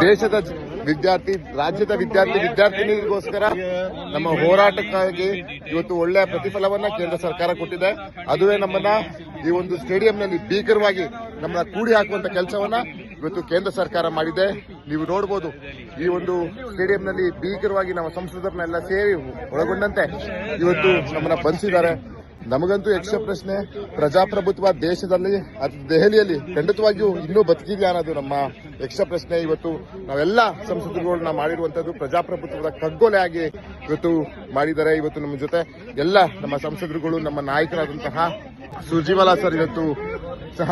ದೇಶದ ವಿದ್ಯಾರ್ಥಿ, ರಾಜ್ಯದ ವಿದ್ಯಾರ್ಥಿನಿಗೋಸ್ಕರ ನಮ್ಮ ಹೋರಾಟಕ್ಕಾಗಿ ಇವತ್ತು ಒಳ್ಳೆಯ ಪ್ರತಿಫಲವನ್ನ ಕೇಂದ್ರ ಸರ್ಕಾರ ಕೊಟ್ಟಿದೆ. ಅದುವೇ ನಮ್ಮನ್ನ ಈ ಒಂದು ಸ್ಟೇಡಿಯಂನಲ್ಲಿ ಭೀಕರವಾಗಿ ನಮ್ಮನ್ನ ಕೂಡಿ ಹಾಕುವಂತ ಕೆಲಸವನ್ನ ಇವತ್ತು ಕೇಂದ್ರ ಸರ್ಕಾರ ಮಾಡಿದೆ. ನೀವು ನೋಡಬಹುದು, ಈ ಒಂದು ಸ್ಟೇಡಿಯಂನಲ್ಲಿ ಭೀಕರವಾಗಿ ನಮ್ಮ ಸಂಸದರನ್ನೆಲ್ಲ ಸೇರಿ ಒಳಗೊಂಡಂತೆ ಇವತ್ತು ನಮ್ಮನ್ನ ಬಂಧಿಸಿದ್ದಾರೆ. ನಮಗಂತೂ ಯಕ್ಷ ಪ್ರಶ್ನೆ, ಪ್ರಜಾಪ್ರಭುತ್ವ ದೇಶದಲ್ಲಿ ದೆಹಲಿಯಲ್ಲಿ ಖಂಡಿತವಾಗಿಯೂ ಇನ್ನೂ ಬದುಕಿದೆ ಅನ್ನೋದು ನಮ್ಮ ಯಕ್ಷ ಪ್ರಶ್ನೆ. ಇವತ್ತು ನಾವೆಲ್ಲ ಸಂಸದರುಗಳನ್ನ ಮಾಡಿರುವಂತದ್ದು ಪ್ರಜಾಪ್ರಭುತ್ವದ ಕಗ್ಗೊಲೆ ಆಗಿ ಇವತ್ತು ಮಾಡಿದ್ದಾರೆ. ಇವತ್ತು ನಮ್ಮ ಜೊತೆ ಎಲ್ಲ ನಮ್ಮ ಸಂಸದರುಗಳು, ನಮ್ಮ ನಾಯಕರಾದಂತಹ ಸುರ್ಜಿವಾಲಾ ಸರ್ ಇವತ್ತು ಸಹ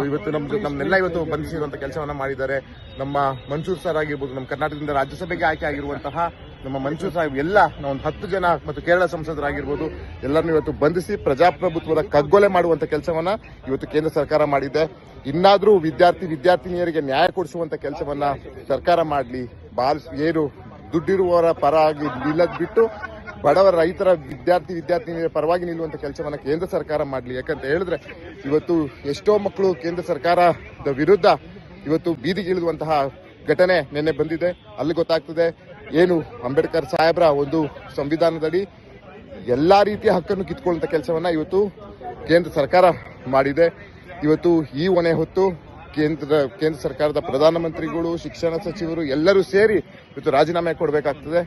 ಇವತ್ತು ನಮ್ಮನ್ನೆಲ್ಲ ಇವತ್ತು ಬಂಧಿಸಿರುವಂತಹ ಕೆಲಸವನ್ನ ಮಾಡಿದ್ದಾರೆ. ನಮ್ಮ ಮನ್ಸೂರ್ ಸರ್ ಆಗಿರ್ಬೋದು, ನಮ್ಮ ಕರ್ನಾಟಕದಿಂದ ರಾಜ್ಯಸಭೆಗೆ ಆಯ್ಕೆ ಆಗಿರುವಂತಹ ನಮ್ಮ ಮನ್ಸೂರ್ ಸಾಹೇಬ್, ಎಲ್ಲ ಒಂದು 10 ಜನ ಮತ್ತು ಕೇರಳ ಸಂಸದರಾಗಿರ್ಬೋದು, ಎಲ್ಲರನ್ನೂ ಇವತ್ತು ಬಂಧಿಸಿ ಪ್ರಜಾಪ್ರಭುತ್ವದ ಕಗ್ಗೊಲೆ ಮಾಡುವಂತ ಕೆಲಸವನ್ನ ಇವತ್ತು ಕೇಂದ್ರ ಸರ್ಕಾರ ಮಾಡಿದೆ. ಇನ್ನಾದ್ರೂ ವಿದ್ಯಾರ್ಥಿನಿಯರಿಗೆ ನ್ಯಾಯ ಕೊಡಿಸುವಂತ ಕೆಲಸವನ್ನ ಸರ್ಕಾರ ಮಾಡಲಿ. ಏನು ದುಡ್ಡಿರುವವರ ಪರವಾಗಿ ನಿಲ್ಲದ್ ಬಿಟ್ಟು ಬಡವರ, ರೈತರ, ವಿದ್ಯಾರ್ಥಿನಿಯರ ಪರವಾಗಿ ನಿಲ್ಲುವಂತ ಕೆಲಸವನ್ನ ಕೇಂದ್ರ ಸರ್ಕಾರ ಮಾಡಲಿ. ಯಾಕಂತ ಹೇಳಿದ್ರೆ ಇವತ್ತು ಎಷ್ಟೋ ಮಕ್ಕಳು ಕೇಂದ್ರ ಸರ್ಕಾರದ ವಿರುದ್ಧ ಇವತ್ತು ಬೀದಿಗಿಳಿದುವಂತಹ ಘಟನೆ ನಿನ್ನೆ ಬಂದಿದೆ. ಅಲ್ಲಿ ಗೊತ್ತಾಗ್ತದೆ ಏನು ಅಂಬೇಡ್ಕರ್ ಸಾಹೇಬ್ರ ಒಂದು ಸಂವಿಧಾನದಡಿ ಎಲ್ಲಾ ರೀತಿಯ ಹಕ್ಕನ್ನು ಕಿತ್ಕೊಳ್ಳುವಂತ ಕೆಲಸವನ್ನ ಇವತ್ತು ಕೇಂದ್ರ ಸರ್ಕಾರ ಮಾಡಿದೆ. ಇವತ್ತು ಈ ಹೊಣೆ ಹೊತ್ತು ಕೇಂದ್ರ ಸರ್ಕಾರದ ಪ್ರಧಾನಮಂತ್ರಿಗಳು, ಶಿಕ್ಷಣ ಸಚಿವರು ಎಲ್ಲರೂ ಸೇರಿ ಇವತ್ತು ರಾಜೀನಾಮೆ ಕೊಡಬೇಕಾಗ್ತದೆ.